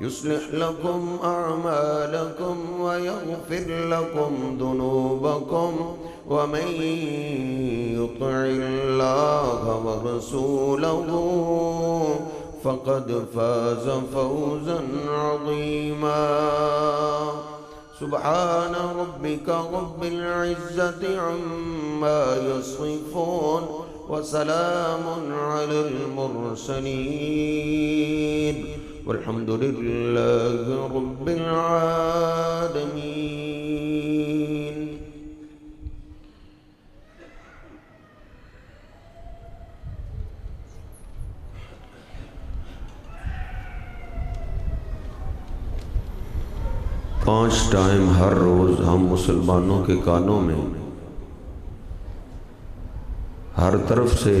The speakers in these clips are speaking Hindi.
युस्लिह लकुम अअमालकुम व यग़फिर लकुम दुनूबकुम व मन युति'िल्लाह व रसूलहू फ़क़द फ़ाज़ फ़ौज़न अज़ीमा। सुब्हान रब्बिका रब्बिल इज़्ज़ति अम्मा यसिफ़ून व सलामुन अलल मुरसलीन वल्हम्दुलिल्लाहि रब्बिल आलमीन। पांच टाइम हर रोज़ हम मुसलमानों के कानों में हर तरफ से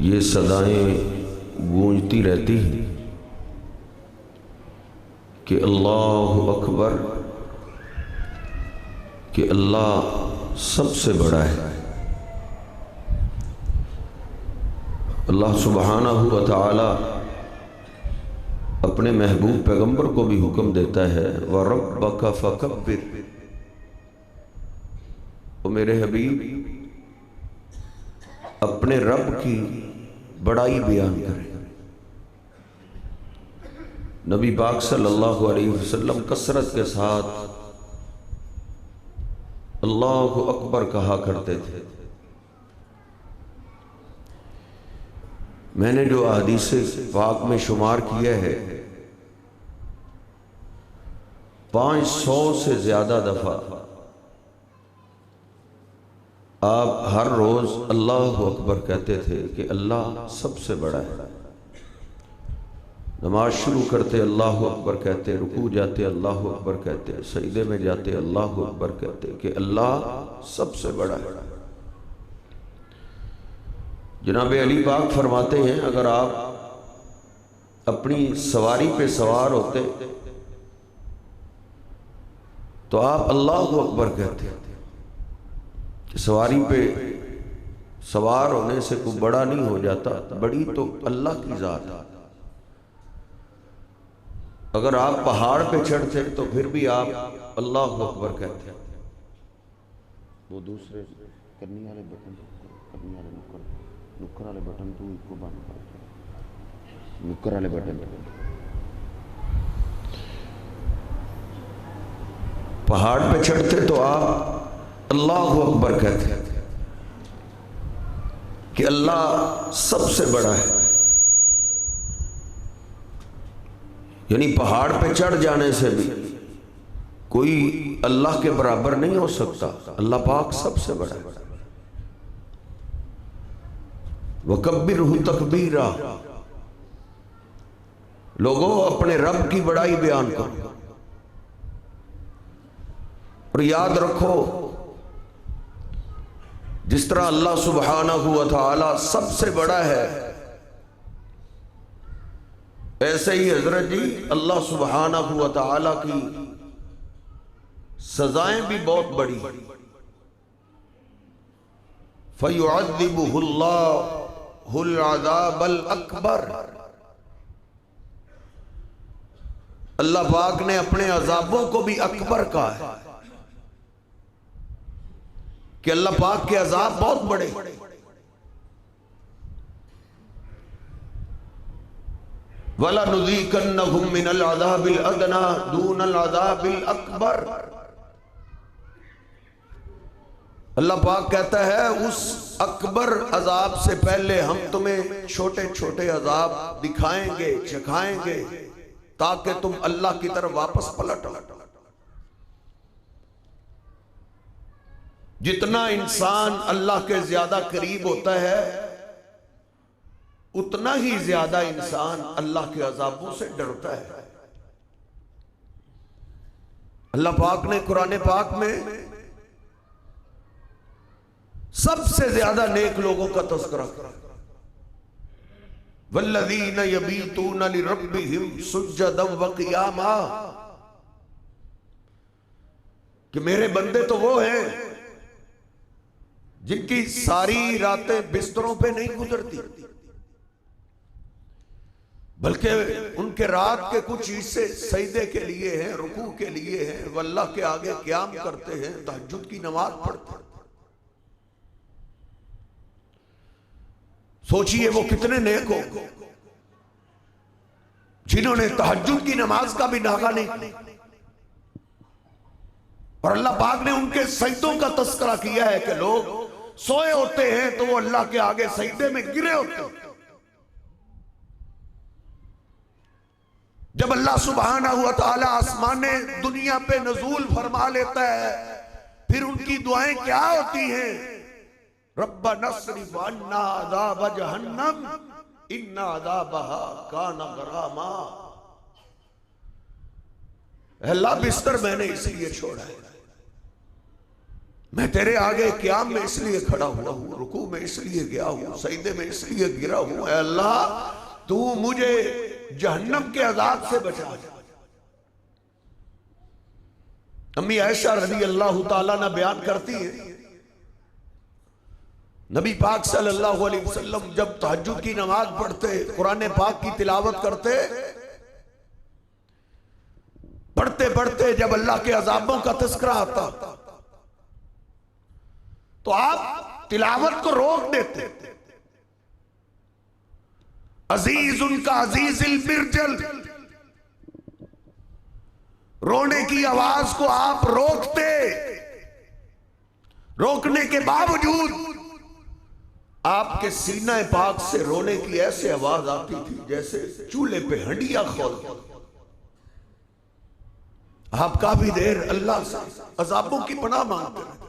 ये सदाएं गूंजती रहती हैं कि अल्लाहु अकबर, कि अल्लाह सबसे बड़ा है। अल्लाह सुब्हानहू व तआला अपने महबूब पैगंबर को भी हुक्म देता है, व रब्बका फकब्बिर, वो मेरे हबीब अपने रब की बड़ाई बयान करें। नबी पाक सल्लल्लाहु अलैहि वसल्लम कसरत के साथ अल्लाहु अकबर कहा करते थे। मैंने जो हदीस पाक में शुमार किया है, 500 से ज्यादा दफा आप हर रोज अल्लाहु अकबर कहते थे कि अल्लाह सबसे बड़ा है। नमाज शुरू करते अल्लाहु अकबर कहते, रुकू जाते अल्लाहु अकबर कहते, सजदे में जाते अल्लाहु अकबर कहते कि अल्लाह सबसे बड़ा है। जनाब अली पाक फरमाते हैं, अगर आप अपनी सवारी पे सवार होते तो आप अल्लाहु अकबर कहते कि सवारी पे सवार होने से कोई बड़ा नहीं हो जाता, बड़ी तो अल्लाह की जात है। अगर आप पहाड़ पे चढ़ते तो फिर भी आप अल्लाहु अकबर कहते। वो दूसरे करनी वाले बटन, करनी वाले नुक्कर वाले बटन तू इसको बंद कर, नुक्कर वाले बटन। पहाड़ पे चढ़ते तो आप अल्लाहु अकबर कहते कि अल्लाह सबसे बड़ा है। यानी पहाड़ पे चढ़ जाने से भी कोई अल्लाह के बराबर नहीं हो सकता, अल्लाह पाक सबसे बड़ा है। वकब्बिरहु तकबीरा, लोगों अपने रब की बड़ाई बयान करो और याद रखो, जिस तरह अल्लाह सुब्हानहू व तआला सबसे बड़ा है, ऐसे ही हजरत जी अल्लाह सुब्हानहू व तआला की सजाएं भी बहुत बड़ी। फयुअज़्ज़िबुहुल्लाहुल अज़ाबल अकबर, अल्लाह पाक ने अपने अजाबों को भी अकबर कहा है कि अल्लाह पाक के अजाब बहुत बड़े। वला नुज़ीक़न्नहुम मिनल अज़ाबिल अदना दूनल अज़ाबिल अकबर, अल्लाह पाक कहता है उस अकबर अजाब से पहले हम तुम्हें छोटे छोटे अजाब दिखाएंगे, चखाएंगे, ताकि तुम अल्लाह की तरफ वापस पलटो। जितना इंसान अल्लाह के ज्यादा करीब होता है, उतना ही ज्यादा इंसान अल्लाह के अजाबों से डरता है। अल्लाह पाक ने कुरान पाक में सबसे ज्यादा नेक लोगों का तज़किरा किया। वल्लज़ीना यबीतूना लिरब्बिहिम सुज्जदन व क़ियामा, कि मेरे बंदे तो वो हैं जिनकी सारी रातें बिस्तरों पे नहीं गुजरती, बल्कि उनके रात के कुछ हिस्से सजदे के लिए हैं, रुकू के लिए हैं, वो अल्लाह के आगे क़याम करते हैं, तहज्जुद की नमाज पढ़ते हैं। सोचिए वो कितने नेक हो जिन्होंने तहज्जुद की नमाज का भी नागा नहीं। और अल्लाह पाक ने उनके सजदों का तस्करा किया है कि लोग सोए होते हैं तो वो अल्लाह के आगे सजदे में गिरे होते हैं। जब अल्लाह सुब्हानहू व तआला आसमान दुनिया पे नजूल फरमा लेता है, फिर उनकी दुआएं क्या होती हैं? रब्बना अस्रिफ अन्ना अज़ाब जहन्नम इन्ना अज़ाबहा काना गरामा। अल्लाह बिस्तर मैंने इसलिए छोड़ा है, मैं तेरे आगे क़याम में इसलिए खड़ा हुआ हूं, रुकू में इसलिए गया हूं, सजदे में इसलिए गिरा हूं। अल्लाह तू मुझे जहन्नम के अज़ाब से बचा। अम्मी आयशा रज़ी अल्लाह ताला ने बयान करती है, नबी पाक सल्लल्लाहु अलैहि वसल्लम जब तहज्जुद की नमाज पढ़ते, कुरान पाक की तिलावत करते, पढ़ते पढ़ते जब अल्लाह के अज़ाबों का तज़किरा आता तो आप तिलावत को रोक देते। अजीज उनका अजीजिल बिरजल, रोने की आवाज को आप रोकते। रोकने के बावजूद आपके सीना पाक से रोने की ऐसे आवाज आती थी जैसे चूल्हे पे हंडिया खोल। आप काफी देर अल्लाह से अजाबों की पनाह मांगते रहे।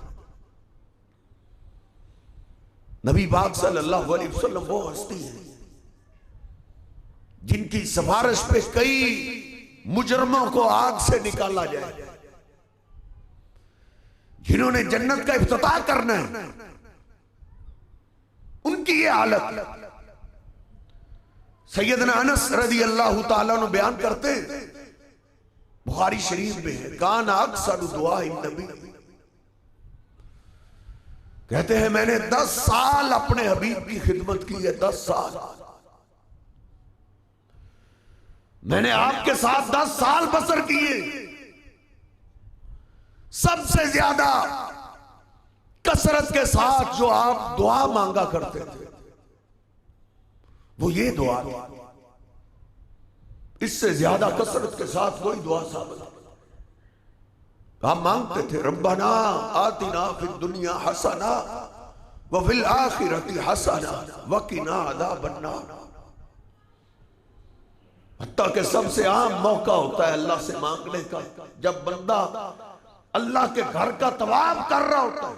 नबी पाक सल्लल्लाहु अलैहि वसल्लम वो हस्ती है जिनकी सिफारिश पे कई मुजरमों को आग से निकाला जाए, जिन्होंने जन्नत का इफ्तिताह करना है, उनकी ये हालत। सैयदना अनस रज़ी अल्लाह ताला अन्हु बयान करते हैं, बुखारी शरीफ में है, कान अक्सर दुआ नबी, कहते हैं मैंने 10 साल अपने हबीब की खिदमत की है। 10 साल मैंने आपके साथ 10 साल बसर किए। सबसे ज्यादा कसरत के साथ जो आप दुआ मांगा करते थे वो ये दुआ थी। इससे ज्यादा कसरत के साथ कोई दुआ साबित आप मांगते थे, रब्बना आतिना फिद दुनिया हसना व फिल आखिरति हसना व किना अज़ाबन नार। हत्ता के सबसे आम मौका होता है अल्लाह से मांगने का, जब बंदा अल्लाह के घर का तवाफ कर रहा होता है।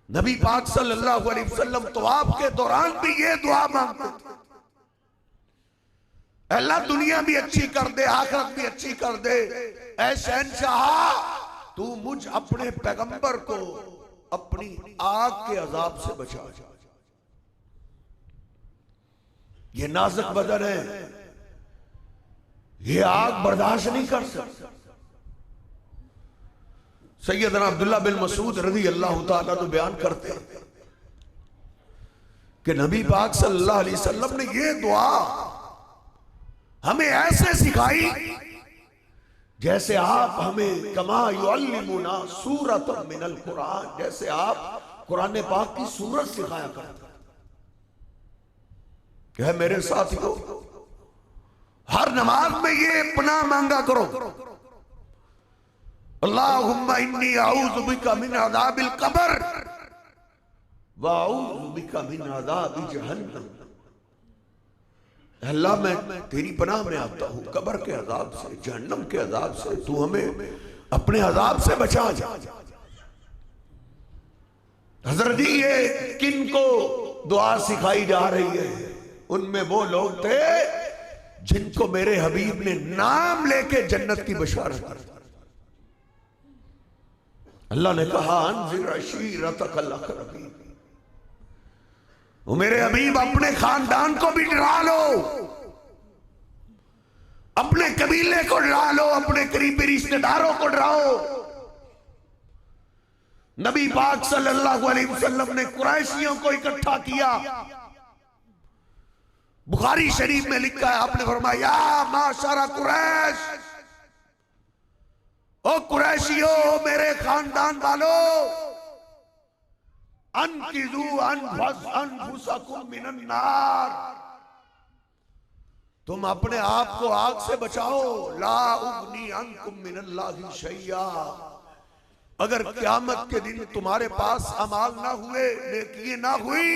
नबी पाक सल्लल्लाहु अलैहि वसल्लम तवाफ के दौरान भी ये दुआ मांगते थे, अल्लाह दुनिया भी अच्छी कर दे, आखिरत भी अच्छी कर दे। ऐ शहंशाह तू मुझ अपने पैगंबर को अपनी आग के अजाब से बचा। ये नाजुक बदन है, ये आग बर्दाश्त नहीं कर सकता। सैयदना अब्दुल्लाह बिन मसूद रज़ी अल्लाह ताला तो बयान करते हैं कि नबी पाक सल्लल्लाहु अलैहि वसल्लम ने ये दुआ हमें ऐसे सिखाई जैसे आप हमें कमा युअल्लिमुना सूरतम मिनल कुरान, जैसे आप कुरान पाक की सूरत सिखाया करते। क्या है मेरे साथियों, हर नमाज में ये पनाह मांगा करो, अल्लाहुम्मा इन्नी अऊज़ु बिका मिन अज़ाबिल क़ब्र व अऊज़ु बिका मिन अज़ाबि जहन्नम। अल्लाह मैं तेरी पनाह में आता हूं कब्र के अजाब से, जहन्नम के अजाब से, तू हमें अपने अजाब से बचा जा। हजरत जी ये किन को दुआ सिखाई जा रही है? उनमें वो लोग थे जिनको मेरे हबीब ने नाम लेके जन्नत की बशारत दी। अल्लाह ने कहा अंज़िर अशीरतकल अक़रबीन, वो मेरे हबीब अपने खानदान को भी डरा लो, अपने कबीले को डरा लो, अपने करीबी रिश्तेदारों को डराओ। नबी पाक सल्लल्लाहु अलैहि वसल्लम ने कुरैशियों को इकट्ठा किया बुखारी शरीफ में लिखा है, आपने फरमाया माशरा कुरैश, ओ कुरैशियो, मेरे खानदान वालों, अनकिजू अनफुसकुम मिनन नार, तुम अपने आप को आग से बचाओ। ला उगनी अंकुम मिनल्लाहि शैया, अगर क़यामत के दिन तुम्हारे पास अमाल ना हुए, नेकियां ना हुई,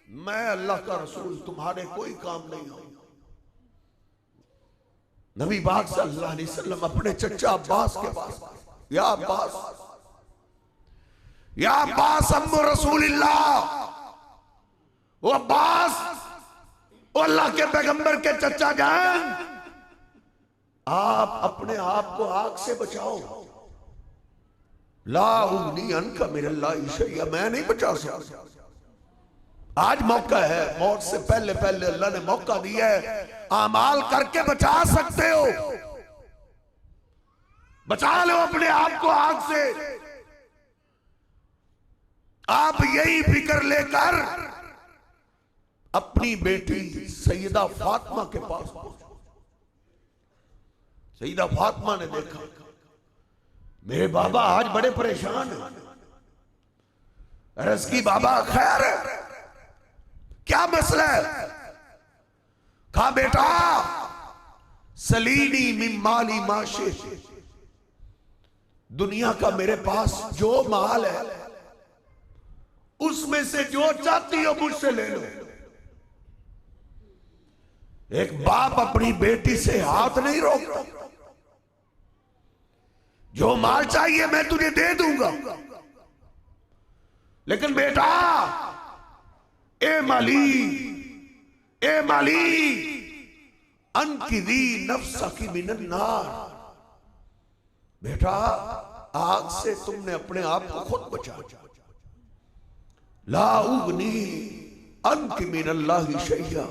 मैं अल्लाह का रसूल तुम्हारे कोई काम नहीं आऊंगा। नबी पाक सल्लल्लाहु अलैहि वसल्लम अपने चचा अब्बास के पास, या अब्बास, या अब्बास अम्मु रसूलिल्लाह, वो अब्बास, वो अल्लाह के पैगंबर के चचा जान, आप अपने आप को आग से बचाओ। ला उगनी अनका मिनल्लाहि शैया, मैं नहीं बचा सकता। आज मौका है, मौत से पहले पहले अल्लाह ने मौका दिया है, आमाल करके बचा सकते हो, बचा लो अपने आप को आग से। आप यही फिक्र लेकर अपनी बेटी सैयदा फातिमा के पास पहुंचे। सैयदा फातिमा ने देखा, मेरे बाबा आज बड़े परेशान हैं। अर्ज की, बाबा खैर है, क्या मसला है? कहा, बेटा सलीनी मिन माली माशे, दुनिया का मेरे पास जो माल है उसमें से जो चाहती हो मुझसे ले लो। एक बाप अपनी बेटी से हाथ नहीं रोकता, जो माल चाहिए मैं तुझे दे दूंगा, लेकिन बेटा ए माली अनकिदी नफ्सा की मिनन नार, बेटा आग से तुमने अपने आप को खुद बचा। ला उगनी अनकी मिनल्लाहि शैया,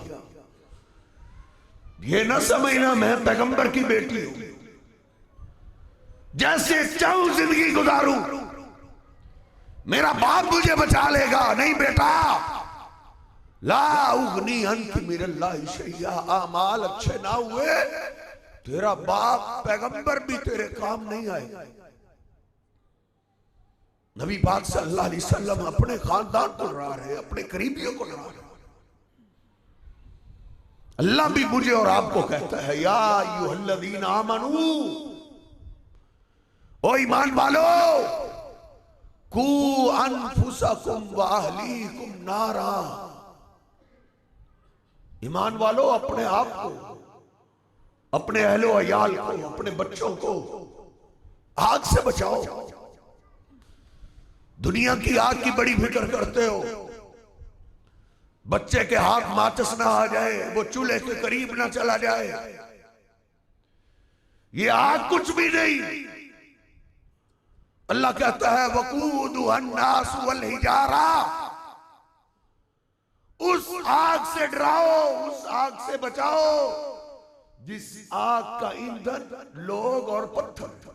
ये ना समझना मैं पैगंबर की बेटी हूं, जैसे चाहूं जिंदगी गुजारूं मेरा बाप मुझे बचा लेगा। नहीं बेटा, ला उगनी अनकी मिनल्लाहि शैया, आमाल अच्छे ना हुए तेरा बाप पैगंबर भी तेरे काम नहीं आए। नबी पाक सल्लल्लाहु अलैहि वसल्लम अपने खानदान को डरा रहे, अपने करीबियों को डरा रहे। अल्लाह भी मुझे और आपको कहता है, या अय्युहल्लज़ीना आमनू, ओ ईमान वालो, कू अनफुसकुम व अहलीकुम नारा, ईमान वालो अपने आप को, अपने अहलो अयाल को, अपने बच्चों को आग से बचाओ। दुनिया की आग की बड़ी फिक्र करते हो, बच्चे के हाथ माचिस ना आ जाए, वो चूल्हे के करीब ना चला जाए, ये आग कुछ भी नहीं। अल्लाह कहता है, वकूदुहन नास वल हिजारा, उस आग से डराओ, उस आग से बचाओ जिस आग का ईंधन लोग और पत्थर।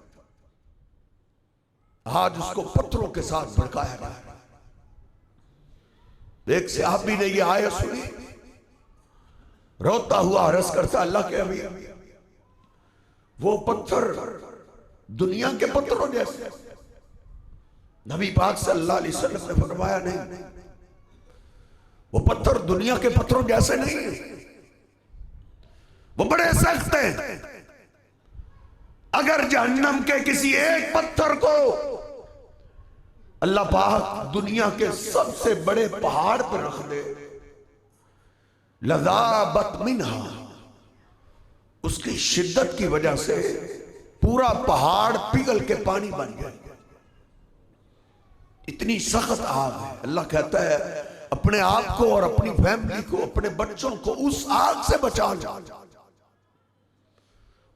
आज उसको पत्थरों के साथ भड़काया गया। एक सहाबी ने ये आयत सुनी, रोता हुआ अर्ज करता, अल्लाह के अभी वो पत्थर दुनिया के पत्थरों जैसे। नबी पाक सल्लल्लाहु अलैहि वसल्लम ने फरमाया, नहीं, वो पत्थर दुनिया के पत्थरों जैसे नहीं है, वो बड़े सख्त हैं। अगर जहन्नम के किसी एक पत्थर को अल्लाह पाक दुनिया के सबसे बड़े पहाड़ पर रख दे, लज़ाबत मिन्हा, उसकी शिद्दत की वजह से पूरा पहाड़ पिघल के पानी बन जाए, इतनी सख्त आग है। अल्लाह कहता है, अपने आप को और अपनी फैमिली को, अपने बच्चों को उस आग से बचा लो,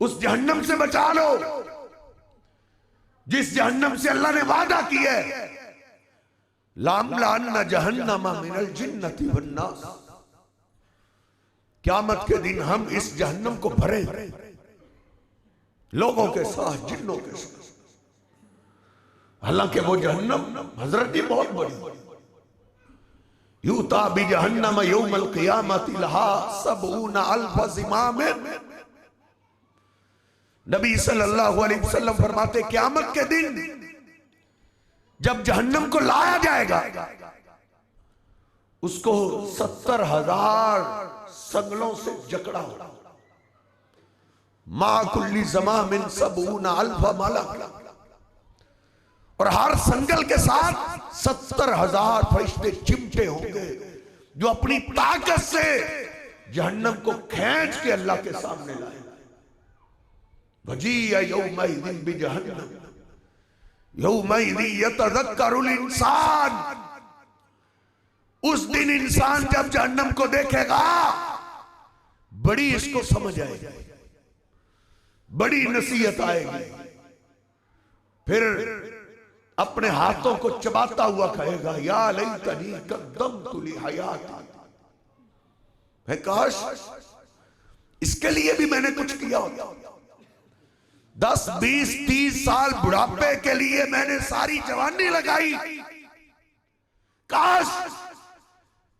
उस जहन्नम से बचा लो जिस जहन्नम से अल्लाह ने वादा किया है, लामलान्ना जहन्नमा मिनल जिन्नति वन्नास, क़यामत के दिन हम इस जहन्नम को भरे लोगों के साथ, जिन्नों के साथ। हालांकि वो जहन्नम हजरत ही बहुत बड़ी, यूता बि जहन्नम यौमल क़ियामति लहा सबऊना अल्फ ज़िमाम। नबी सल्लल्लाहु अलैहि वसल्लम फरमाते क़यामत के दिन जब जहन्नम को लाया जाएगा उसको 70,000 संगलों से जकड़ा होगा। मा कुल्ली ज़मामिन सबऊना अल्फ मलक, और हर संगल के साथ 70,000 फरिश्ते चिमटे होंगे जो अपनी ताकत से जहन्नम को खींच के अल्लाह के सामने लाए। वजीअ यौमइज़िन बिजहन्नम यौमइज़िन यतज़क्करुल इंसान। उस दिन इंसान जब जहन्नम को देखेगा बड़ी इसको समझ आएगी, बड़ी नसीहत आएगी, फिर अपने हाथों को चबाता हुआ कहेगा या लैतनी कद्दमतु लिहयाती, है काश इसके लिए भी मैंने कुछ किया होता। 10, 20, 30 साल बुढ़ापे के लिए मैंने सारी जवानी लगाई, काश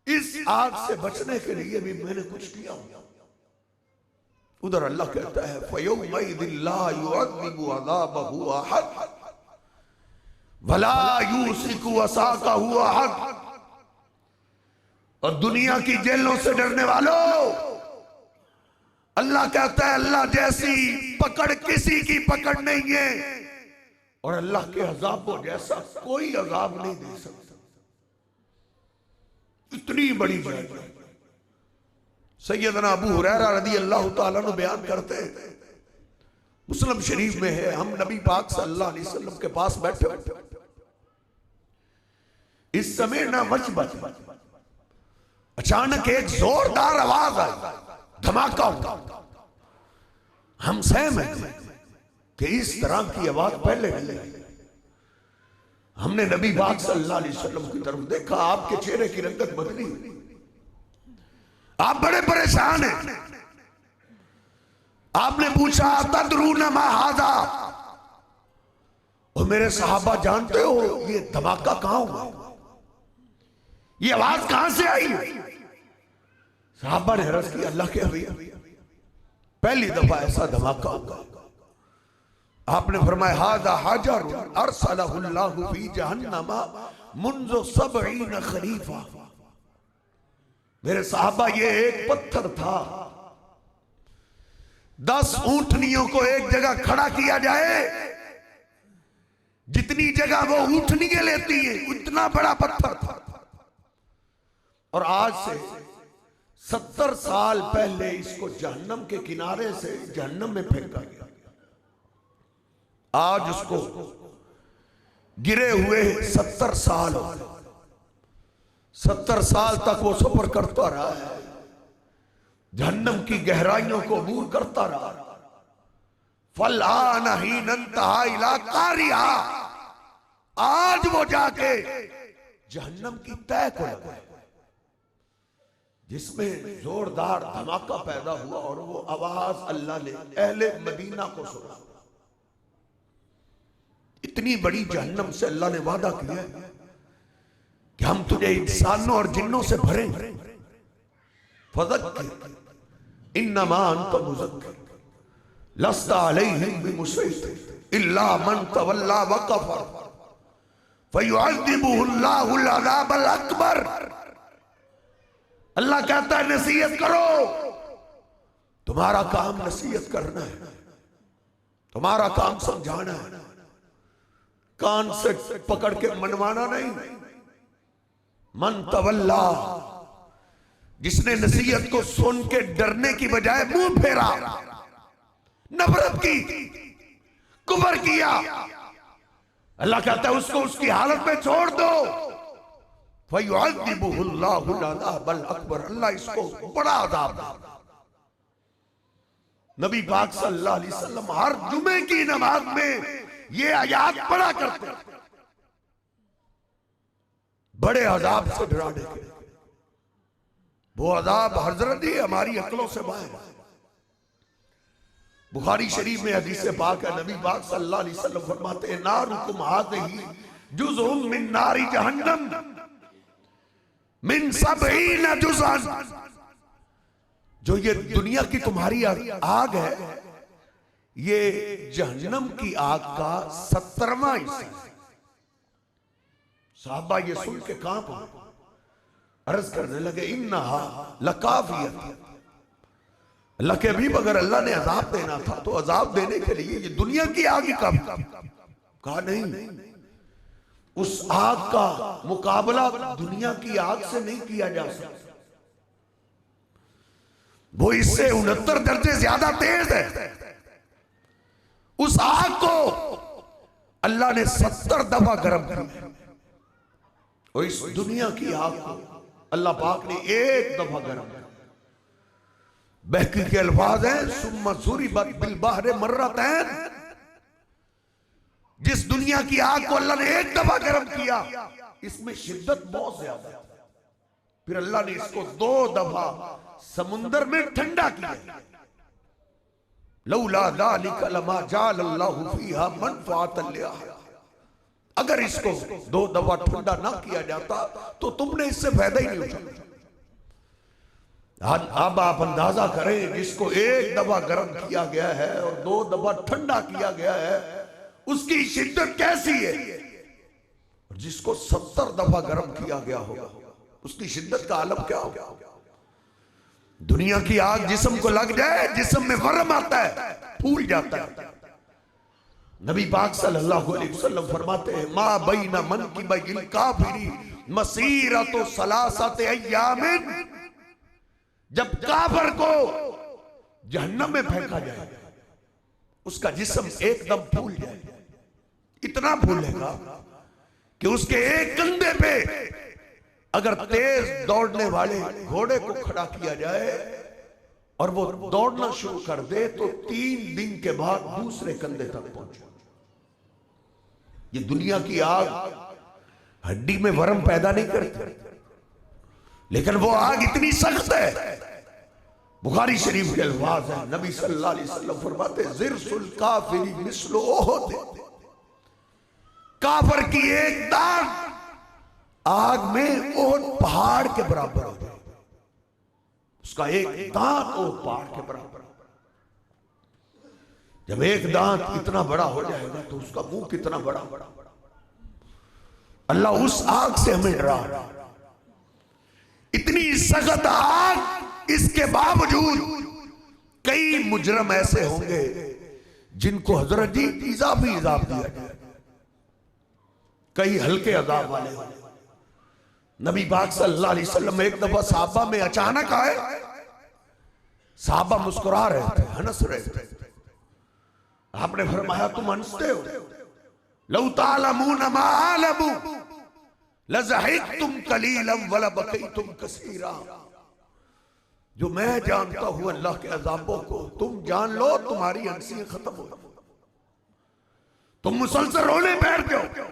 इस आग से बचने के लिए भी मैंने कुछ किया होता। उधर अल्लाह कहता है फयौमइज़िन ला युअज़्ज़िबु अज़ाबहु अहद वला यूसिकु वसाक़हु अहद। और दुनिया की जेलों से डरने वालों, अल्लाह कहता है अल्लाह जैसी पकड़ किसी की पकड़ नहीं है और अल्लाह के अज़ाबों जैसा कोई अज़ाब नहीं दे सकता। इतनी बड़ी बात सैयदना अबू हुरैरा रज़ी अल्लाह तआला अन्हु बयान करते हैं, मुस्लिम शरीफ में है, हम नबी पाक सल्लल्लाहु अलैहि वसल्लम के पास बैठे, इस समय ना वजबत, अचानक एक जोरदार आवाज आई, धमाका हुआ। हम सहम हैं कि इस तरह की आवाज पहले नहीं आई। हमने नबी पाक सल्लल्लाहु अलैहि वसल्लम की तरफ देखा, आपके चेहरे की रंगत बदली हुई, आप बड़े परेशान हैं। आपने पूछा तदरूना मा हाज़ा, और मेरे सहाबा जानते हो ये धमाका कहां हुआ, ये आवाज कहां से आई? सहाबा ने अर्ज़ की अल्लाह के हबीब पहली दफा ऐसा धमाका हुआ। आपने फरमाया हाज़ा हजर अरसलहुल्लाहु फी जहन्नम मुन्ज़ु 70 खरीफा। मेरे साहबा ये एक पत्थर था, 10 ऊंटनियों को एक जगह खड़ा किया जाए, जितनी जगह वो ऊंटनियां लेती है उतना बड़ा पत्थर था। और आज से 70 साल पहले इसको जहन्नम के किनारे से जहन्नम में फेंका गया। आज उसको गिरे हुए 70 साल, 70 साल तक वो सफर करता रहा है, जहन्नम की गहराइयों को अबूर करता रहा। फलान ही नंतहा इला कारिया, आज वो जाके जहन्नम की तय को लगा जिसमें जोरदार धमाका पैदा हुआ और वो आवाज अल्लाह ने अहले मदीना को सुना। इतनी बड़ी जहन्नम से अल्लाह ने वादा किया कि हम तुझे इंसानों और जिन्नों से भरेंगे। फज़क्किर इन्नमा अंत मुज़क्किर लस्ता अलैहिम बिमुसैतिर इल्ला मन तवल्ला व कफर फयुअज़्ज़िबुहुल्लाहुल अज़ाबल अकबर। अल्लाह कहता है नसीहत करो, तुम्हारा काम नसीहत करना है, तुम्हारा काम समझाना है, कान से पकड़ के मनवाना नहीं। मन तवल्ला, जिसने नसीहत को सुन के डरने की बजाय मुंह फेरा, नफरत की, कुफर किया, अल्लाह कहता है उसको उसकी हालत में छोड़ दो। फयुअज़्ज़िबुहुल्लाहुल अज़ाबल अकबर, अल्लाह इसको बड़ा अज़ाब देगा। नबी पाक सल्लल्लाहु अलैहि वसल्लम हर जुमे की नमाज में ये आयात पढ़ा करते, बड़े अज़ाब से डराने के। वो अज़ाब हजरत ही हमारी अक्लों से बाहर। बुखारी शरीफ में हदीस पाक है, नबी पाक सल्लल्लाहु अलैहि वसल्लम फरमाते हैं नारुकुम हाज़िही जुज़उम मिन नारी जहन्नम, मिन सबईन जुज़अन, जो ये दुनिया की तुम्हारी आग है, ये जहन्नम की आग का 70वां हिस्सा है। साहबा ये सुन के कांप गए, अर्ज करने लगे इन्नहा लकाफियत, अल्लाह के हबीब अगर अल्लाह ने अजाब देना था तो अजाब देने के लिए ये दुनिया की आग ही कम। कहा नहीं, उस आग का मुकाबला दुनिया की आग से नहीं किया जा सकता, वो इससे 69 दर्जे ज्यादा तेज है। उस आग को अल्लाह ने 70 दफा गर्म किया और इस दुनिया की आग को अल्लाह पाक ने एक दफा गर्म किया। बहकी के अल्फाज हैं सुम्मा ज़ुरिबत बिल बहरे मर्रतैन, जिस दुनिया की आग को अल्लाह ने एक दफा गर्म किया, इसमें शिद्दत बहुत ज्यादा है, फिर अल्लाह ने इसको 2 दफा समुंदर में ठंडा किया। लौला ज़ालिका लमा जअलल्लाहु फीहा मनफ़अतन लिअहलिहा, अगर इसको 2 दफा ठंडा ना किया जाता तो तुमने इससे फायदा ही नहीं उठाया। अब आप अंदाजा करें, जिसको एक दफा गर्म किया गया है और 2 दफा ठंडा किया गया है, उसकी शिद्दत कैसी है। और जिसको 70 दफा गर्म किया गया होगा, उसकी शिद्दत का आलम क्या होगा। दुनिया की आग जिस्म को लग जाए, जिस्म में वरम आता है, फूल जाता है। नबी पाक सल्लल्लाहु अलैहि वसल्लम फरमाते हैं मा बैना मनकिबैल काफिरी मसीरतु सलासति अय्यामिन, जब काफिर को जहन्नम में फेंका जाए, उसका जिस्म एकदम फूल जाए, इतना फूलेगा कि उसके एक कंधे पे अगर तेज दौड़ने वाले घोड़े को खड़ा किया जाए और वो दौड़ना शुरू कर दे तो 3 दिन के बाद दूसरे कंधे तक पहुंचे। ये दुनिया की आग हड्डी में वरम पैदा नहीं करती, लेकिन वो आग इतनी सख्त है। बुखारी शरीफ के अल्फाज है, नबी सल्लल्लाहु अलैहि वसल्लम फरमाते ज़िरसुल काफिरी मिस्लु ओहद, काफिर की एक दाग आग में ओहद पहाड़ के बराबर हो जाए, उसका एक दांत ओहद पहाड़ के बराबर। जब एक दांत इतना बड़ा हो जाएगा तो उसका मुंह कितना बड़ा। अल्लाह उस आग से हमें डरा। इतनी सख्त आग, इसके बावजूद कई मुजरम ऐसे होंगे जिनको हजरत जी इजाफी इजाफ दिया जाए, कई हल्के अजाब वाले होंगे। नबी पाक सल्लल्लाहु अलैहि वसल्लम एक दफा साहबा में अचानक आए, साहबा मुस्कुरा रहे थे, हंस रहे थे। आपने फरमाया तुम हंसते हो, लौ तालमून मा आलमू लज़हिकतुम कलीलन व लबकीतुम कसीरा, जो मैं जानता हूं अल्लाह के अजाबों को, तुम जान लो तुम्हारी हंसियां खत्म हो, तुम मुसलसल रोने बैठ जाओ।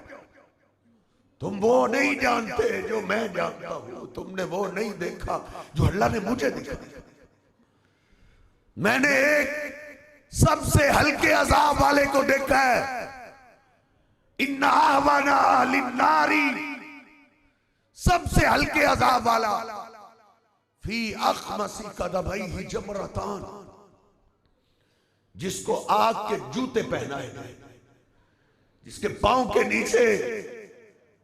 तुम वो नहीं जानते जो मैं जानता हूं, तुमने वो नहीं देखा जो अल्लाह ने मुझे दिखाया। मैंने एक सबसे हल्के अजाब वाले को देखा है, इन्ना अहवाना लिन्नारी, सबसे हल्के अजाब वाला, फी अखमसी कदमैहि जमरतान, जिसको आग के जूते पहनाए गए, जिसके पांव के नीचे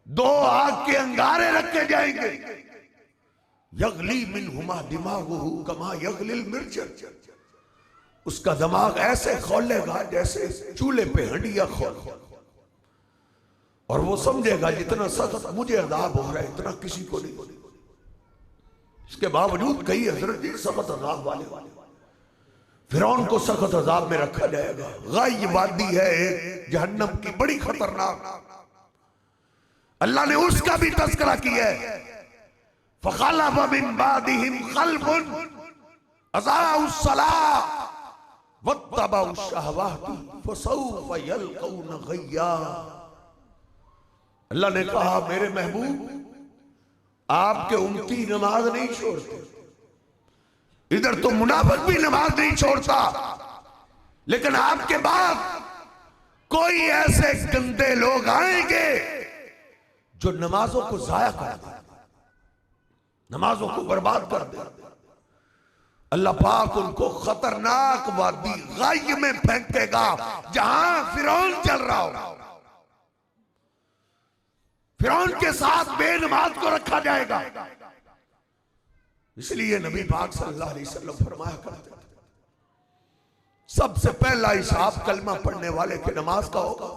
2 आग के अंगारे रखे जाएंगे, यगली मिनहुमा दिमागुहु कमा यगलिल मिर्च, उसका दिमाग ऐसे खोलेगा जैसे चूल्हे पे हंडिया खोल, और वो समझेगा जितना सख्त मुझे अजाब हो रहा है इतना किसी को नहीं। इसके बावजूद कई हजरत जी सख्त अजाब वाले, फिरौन को सख्त अजाब में रखा जाएगा। गाय वादी है एक जहन्नम की बड़ी खतरनाक, अल्लाह ने उसका भी तज़किरा किया है। फ़ख़लफ़ मिन बादिहिम ख़ल्फ़ुन अज़ाउस सलाह वत्तबउश शहवाति फ़सौफ़ यल्क़ौन ग़य्या। अल्लाह ने कहा मेरे महबूब आपके उम्मती नमाज नहीं छोड़ते, इधर तो मुनाफिक भी नमाज नहीं छोड़ता, लेकिन आपके बाद कोई ऐसे गंदे लोग आएंगे जो नमाजों को जाया कर देंगे। नमाजों को बर्बाद कर दे। अल्लाह पाक उनको खतरनाक वादी गाय में फेंकेगा जहां फिरौन चल रहा हो। फिरौन के साथ बेनमाज को रखा जाएगा। इसलिए नबी पाक सल्लल्लाहु अलैहि वसल्लम फरमाया करते थे, सबसे पहला हिसाब कलमा पढ़ने वाले के नमाज का होगा।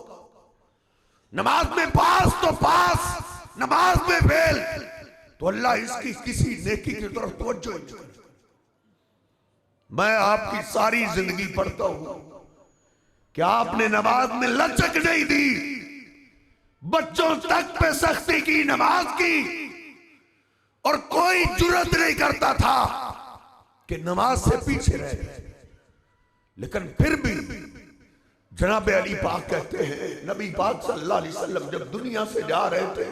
नमाज में पास तो पास, नमाज में फेल तो अल्लाह इसकी किसी नेकी की तरफ तवज्जो नहीं करे। मैं आपकी सारी जिंदगी पढ़ता हूं कि आपने नमाज में लचक नहीं दी, बच्चों तक पे सख्ती की नमाज की, और कोई जुर्रत नहीं करता था कि नमाज से पीछे रहे। लेकिन फिर भी जनाब अली पाक कहते हैं, नबी पाक सल्लल्लाहु अलैहि वसल्लम जब दुनिया से जा रहे थे,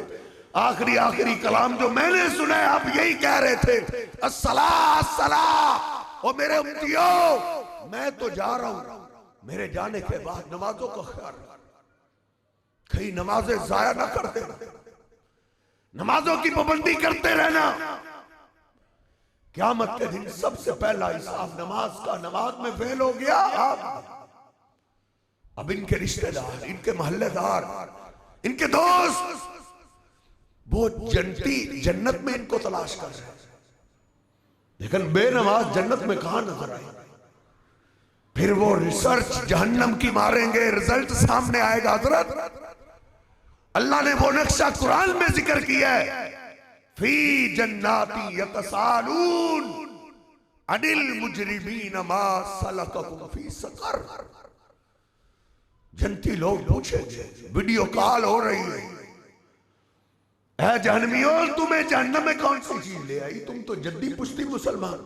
आखिरी कलाम जो मैंने सुना है आप यही कह रहे थे, अस्सला अस्सला, और मेरे उम्मतियों मैं तो जा रहा हूं, मेरे जाने के बाद नमाजों का ख्याल रखना, कहीं नमाजें जाया ना कर देना, नमाजों की पाबंदी करते रहना। क़यामत के दिन सबसे पहला हिसाब नमाज का, नमाज में फेल हो गया अब इनके रिश्तेदार, इनके मोहल्लेदार, इनके दोस्त, वो जन्नत में इनको तलाश कर रहे हैं, लेकिन बेनमाज जन्नत में कहां नजर आए। फिर वो रिसर्च जहन्नम की मारेंगे, रिजल्ट सामने आएगा। हजरत अल्लाह ने वो नक्शा कुरान में जिक्र किया है, फी जन्नाती यतसालून अनिल मुजरिमीन मा सलककुम फी सकर। जन्नती लोग पूछेंगे, वीडियो कॉल हो रही है जहन्नमियों, तुम्हें जहन्नम में कौन सी चीज ले आई? तुम तो जद्दी पुश्ती मुसलमान,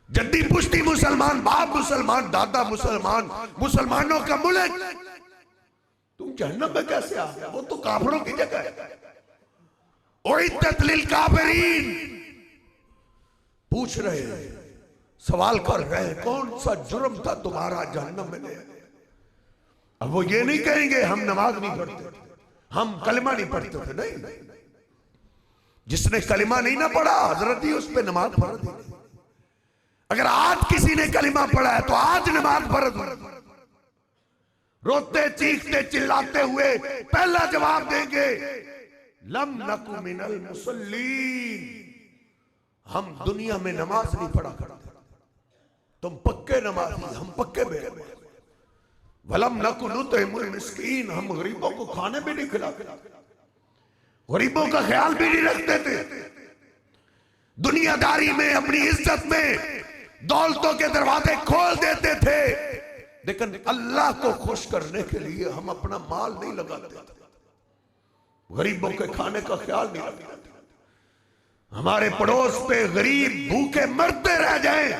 जद्दी पुश्ती मुसलमान, बाप मुसलमान, दादा मुसलमान, मुसलमानों का मुल्क, तुम जहन्नम में कैसे आ गए? वो तो काफिरों की जगह है। उइद्दत लिल काफिरीन। पूछ रहे हैं, सवाल कर रहे हैं, कौन सा जुर्म था तुम्हारा जहन्नम में ले? अब वो ये नहीं कहेंगे हम नमाज नहीं पढ़ते थे, हम कलिमा नहीं पढ़ते थे, नहीं। जिसने कलिमा नहीं ना पढ़ा हजरत ही उस पे नमाज फर्ज है। अगर आज किसी ने कलिमा पढ़ा है तो आज नमाज फर्ज है। रोते चीखते चिल्लाते हुए पहला जवाब देंगे, लम नकु मिनल मुसल्लीन, हम दुनिया में नमाज नहीं पढ़ा करते, तुम पक्के नमाजी, हम पक्के बेईमान। वलम नकु नुतइमुल मिस्कीन, हम गरीबों को खाने भी नहीं खिलाते, गरीबों का ख्याल भी नहीं रखते थे। दुनियादारी में, अपनी इज्जत में दौलतों के दरवाजे खोल देते थे, लेकिन अल्लाह को खुश करने के लिए हम अपना माल नहीं लगाते थे, गरीबों के खाने का ख्याल नहीं रखते थे। हमारे पड़ोस पे गरीब भूखे मरते रह जाएं,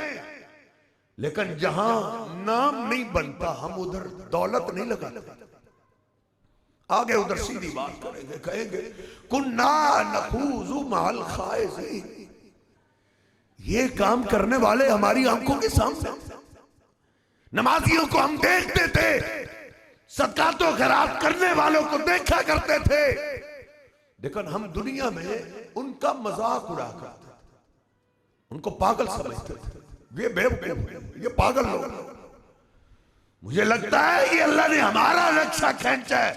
लेकिन जहां नाम नहीं बनता हम उधर दौलत नहीं लगाते। आगे उधर सीधी बात करेंगे, कहेंगे कुन्ना नखूज़ु मअल खाइज़ीन। ये काम करने वाले हमारी आंखों के सामने, नमाजियों को हम देखते थे, सदकात व खैरात करने वालों को देखा करते थे, लेकिन हम दुनिया में उनका मजाक उड़ा करते थे, उनको पागल समझते थे। ये बेवकूफ, ये पागल लोग। मुझे लगता है कि अल्लाह ने हमारा नक्शा खींचा है।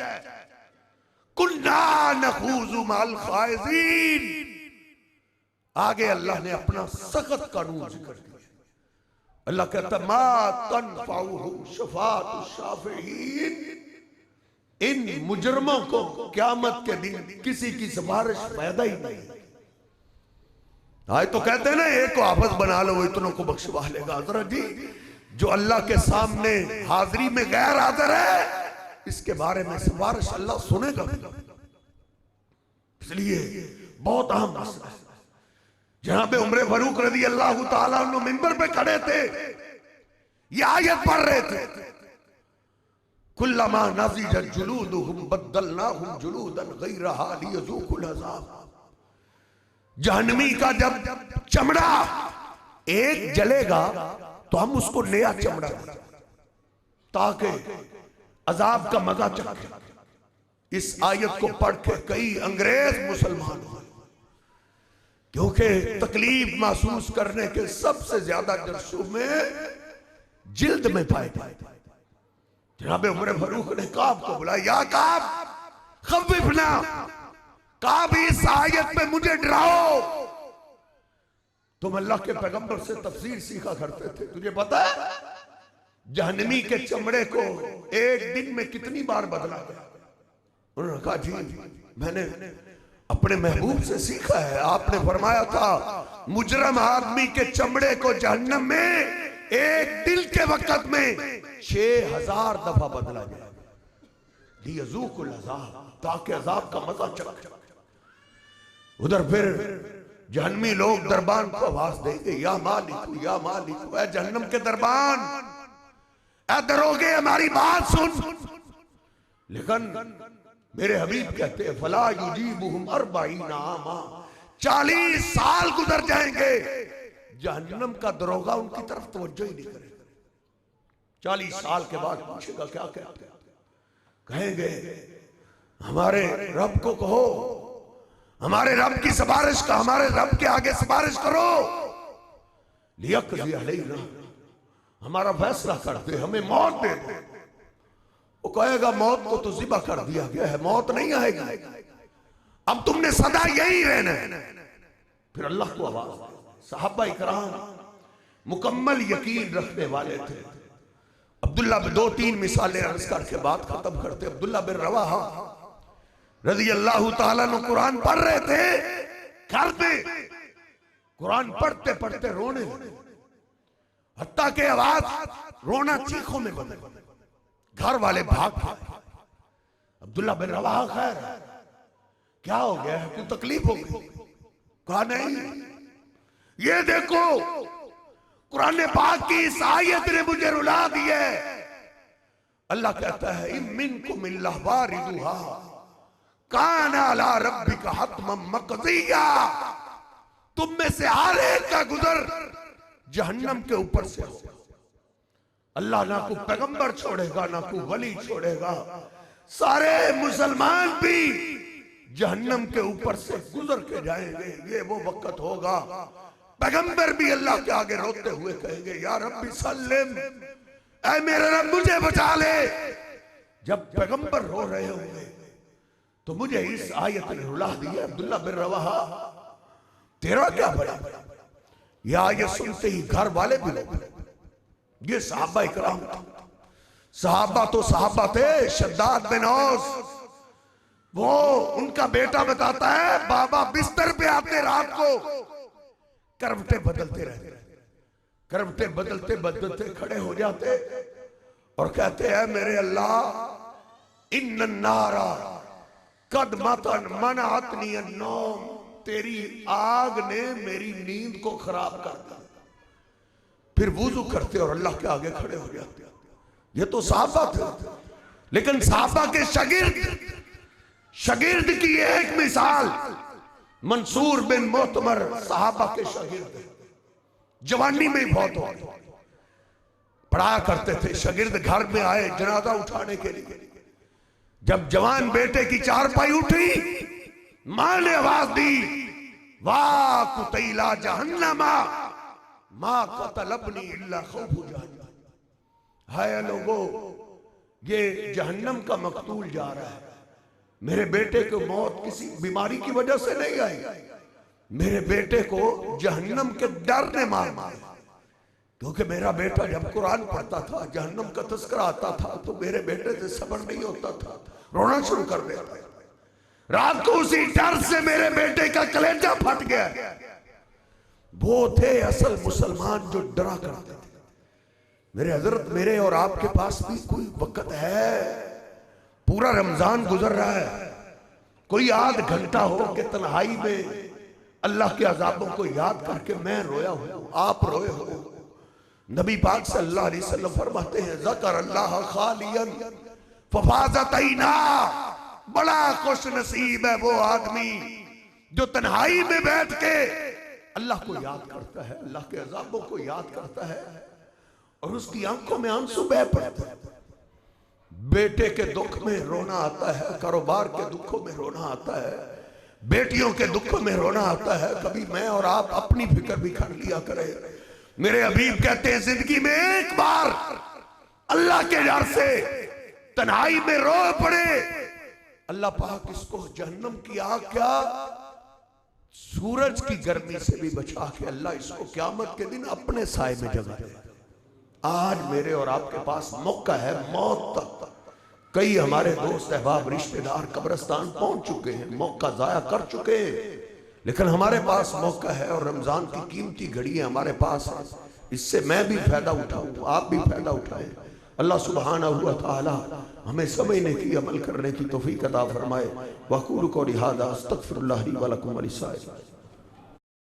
कुन्ना नखूज़ु मअल खाइज़ीन। आगे अल्लाह ने अपना सख्त कानून जिक्र किया। अल्लाह कहता मा तनफ़उहुम शफ़ाअतु शाफ़िईन। इन मुजरमों को क़यामत के दिन किसी की सिफारिश फायदा ही नहीं। आज तो कहते हैं ना, एक को आपस बना लो वो इतनों को बख्शवा लेगा। हजरत जी, जो अल्लाह के सामने हाजिरी में गैर हाजिर है, इसके बारे में सिफारिश अल्लाह सुनेगा। इसलिए बहुत अहम मसला है। जहां पे उमर फारूक रज़ी अल्लाह ताला अन्हु मिंबर पे खड़े थे, ये आयत पढ़ रहे थे, कुल्लमा नज़िजत जुलूदुहुम बद्दलनाहुम जुलूदन गैरहा लियज़ूकुल अज़ाब। जहन्नमी का जब चमड़ा एक जलेगा तो हम उसको नया चमड़ा दें ताकि अजाब का मजा चखे। इस आयत को पढ़ के कई अंग्रेज मुसलमान हुए क्योंकि तकलीफ महसूस करने के सबसे ज्यादा जरसूमे जिल्द में पाए जाते। जनाब उमर फारूक ने काब को बुलाया, या काब खव्विफना, काब इस आयत में मुझे डराओ। तुम अल्लाह के पैगंबर से तफसीर सीखा करते थे, तुझे पता है जहन्नमी के चमड़े को एक दिन में कितनी बार बदला गया? उन्होंने कहा जी मैंने अपने महबूब से सीखा है, आपने फरमाया था मुजरम आदमी के चमड़े को जहन्नम में एक दिल के वक्त में 6000 दफा बदला जाए, लियज़ूक़ुल अज़ाब, ताकि अजाब का मजा चखे। उधर फिर जहन्नमी लोग दरबान को आवाज देंगे, या मालिक या मालिक, ऐ जहन्नम के दरबान, ऐ दरोगे हमारी बात सुन। लेकिन मेरे हबीब कहते हैं फला युजीबुहुम 40 आमा, 40 साल गुजर जाएंगे, जहन्नम का दरोगा उनकी तरफ तवज्जो ही नहीं करेगा। 40 साल के बाद पूछेगा क्या कहते, कहेंगे हमारे रब को कहो, हमारे रब की सिफारिश का, हमारे रब के आगे सिफारिश करो, लियक़ज़ी अलैना, हमारा फैसला कर दे, हमें मौत दे दे। वो कहेगा मौत को तो ज़िबा कर दिया गया है, मौत नहीं आएगी, अब तुमने सदा यही रहना है। फिर अल्लाह को आवाज, सहाबा इकराम मुकम्मल यकीन रखने वाले थे। अब्दुल्ला 2-3 मिसालें अर्ज करके बात खत्म करते। अब्दुल्ला बिन रवाहा रज़ी अल्लाह ताला अन्हु कुरान पढ़ रहे थे, घर में कुरान पढ़ते पढ़ते रोने लगे, हत्ता के आवाज रोना चीखों में बदल गई। घर वाले भाग गए। अब्दुल्ला बिन रवाहा खैर क्या हो गया है, कोई तकलीफ हो गई? कहा नहीं, ये देखो कुरान पाक की इस आयत ने मुझे रुला दिया। अल्लाह कहता है इम्मिनकुम इल्ला वारिदुहा काना अला रब्बिका हत्मम मक़दिया, तुम में से हर एक का गुजर जहन्नम के ऊपर से हो। अल्लाह ना कोई पैगंबर छोड़ेगा ना कोई वली छोड़ेगा, सारे मुसलमान भी जहन्नम के ऊपर से गुजर के जाएंगे। ये वो वक्त होगा पैगंबर भी अल्लाह के आगे रोते हुए कहेंगे या रब्बी सल्लिम, ऐ मेरे रब मुझे बचा ले। जब पैगंबर रो रहे होंगे तो मुझे इस आयत ने रुला दिया। अब्दुल्ला बिन रवाहा तेरा क्या बड़ा? यह आयत सुनते ही घर वाले भी रो, ये सहाबा इकराम, सहाबा तो सहाबा थे। शद्दाद बिन औस, वो उनका बेटा बताता है बाबा बिस्तर पे आते रात को, करवटें बदलते रहते, करवटें बदलते बदलते खड़े हो जाते और कहते हैं मेरे अल्लाह इन्नन नारा कद मतन मनातनी अन्नौम, तेरी आग ने मेरी नींद को खराब कर दिया। फिर वुजू करते और अल्लाह के आगे खड़े हो जाते। ये तो साहबा थे, लेकिन साहबा के शागिर्द की एक मिसाल मंसूर बिन मोतमर साहबा के शागिर्द, जवानी में बहुत हो पढ़ाया करते थे। शागिर्द घर में आए जनाजा उठाने के लिए, जब जवान बेटे की चारपाई उठी, मां ने आवाज दी वाह कुतैला जहन्नमा मां कतलबनी इल्ला खौफु जहन्नम। हाय लोगो, ये जहन्नम का मकतूल जा रहा है, मेरे बेटे को मौत किसी बीमारी की वजह से नहीं आई, मेरे बेटे को जहन्नम के डर ने मारा। क्योंकि मेरा बेटा जब कुरान पढ़ता था, जहन्नम का तस्करा आता था, तो मेरे बेटे से सब्र नहीं होता था, रोना शुरू कर देता। रात को उसी डर से मेरे बेटे का कलेजा फट गया। वो थे असल मुसलमान जो डरा करते थे। मेरे हजरत, मेरे और आपके पास भी कोई वक्त है, पूरा रमजान गुजर रहा है, कोई आध घंटा हो कि तन्हाई में अल्लाह के अजाबों को याद करके मैं रोया हूं, आप रोए हो। नबी पाक सल्लल्लाहु अलैहि वसल्लम फरमाते हैं ज़कर अल्लाह खालियन फफाज़त ऐना, बड़ा खुश नसीब है वो आदमी जो तन्हाई में बैठ के अल्लाह को याद करता है, अल्लाह के अजाबों को याद करता है और उसकी आंखों में आंसू बह पड़ते हैं। बेटे के दुख में रोना आता है, कारोबार के दुखों में रोना आता है, बेटियों के दुख में रोना आता है, कभी मैं और आप अपनी फिक्र भी कर लिया करें। मेरे हबीब कहते हैं जिंदगी में एक बार अल्लाह के डर से तन्हाई में रो पड़े, अल्लाह पाक इसको जहन्नम की आग क्या सूरज की गर्मी से भी बचा के अल्लाह इसको क़यामत के दिन अपने साए में जगा दे। आज मेरे और आपके पास मौका है मौत तक। कई हमारे दोस्त अहबाब रिश्तेदार कब्रिस्तान पहुंच चुके हैं, मौका जाया कर चुके हैं, लेकिन हमारे पास मौका है और रमजान की कीमती घड़ी हमारे पास है। इससे मैं भी फायदा उठाऊं, आप भी फायदा उठाएं। अल्लाह सुब्हानहू व तआला हमें समझने की, अमल करने की तौफीक अता फरमाए। वक़ूलु क़ौली हाज़ा अस्तग़फिरुल्लाह ली व लकुम व लिस्साइरिल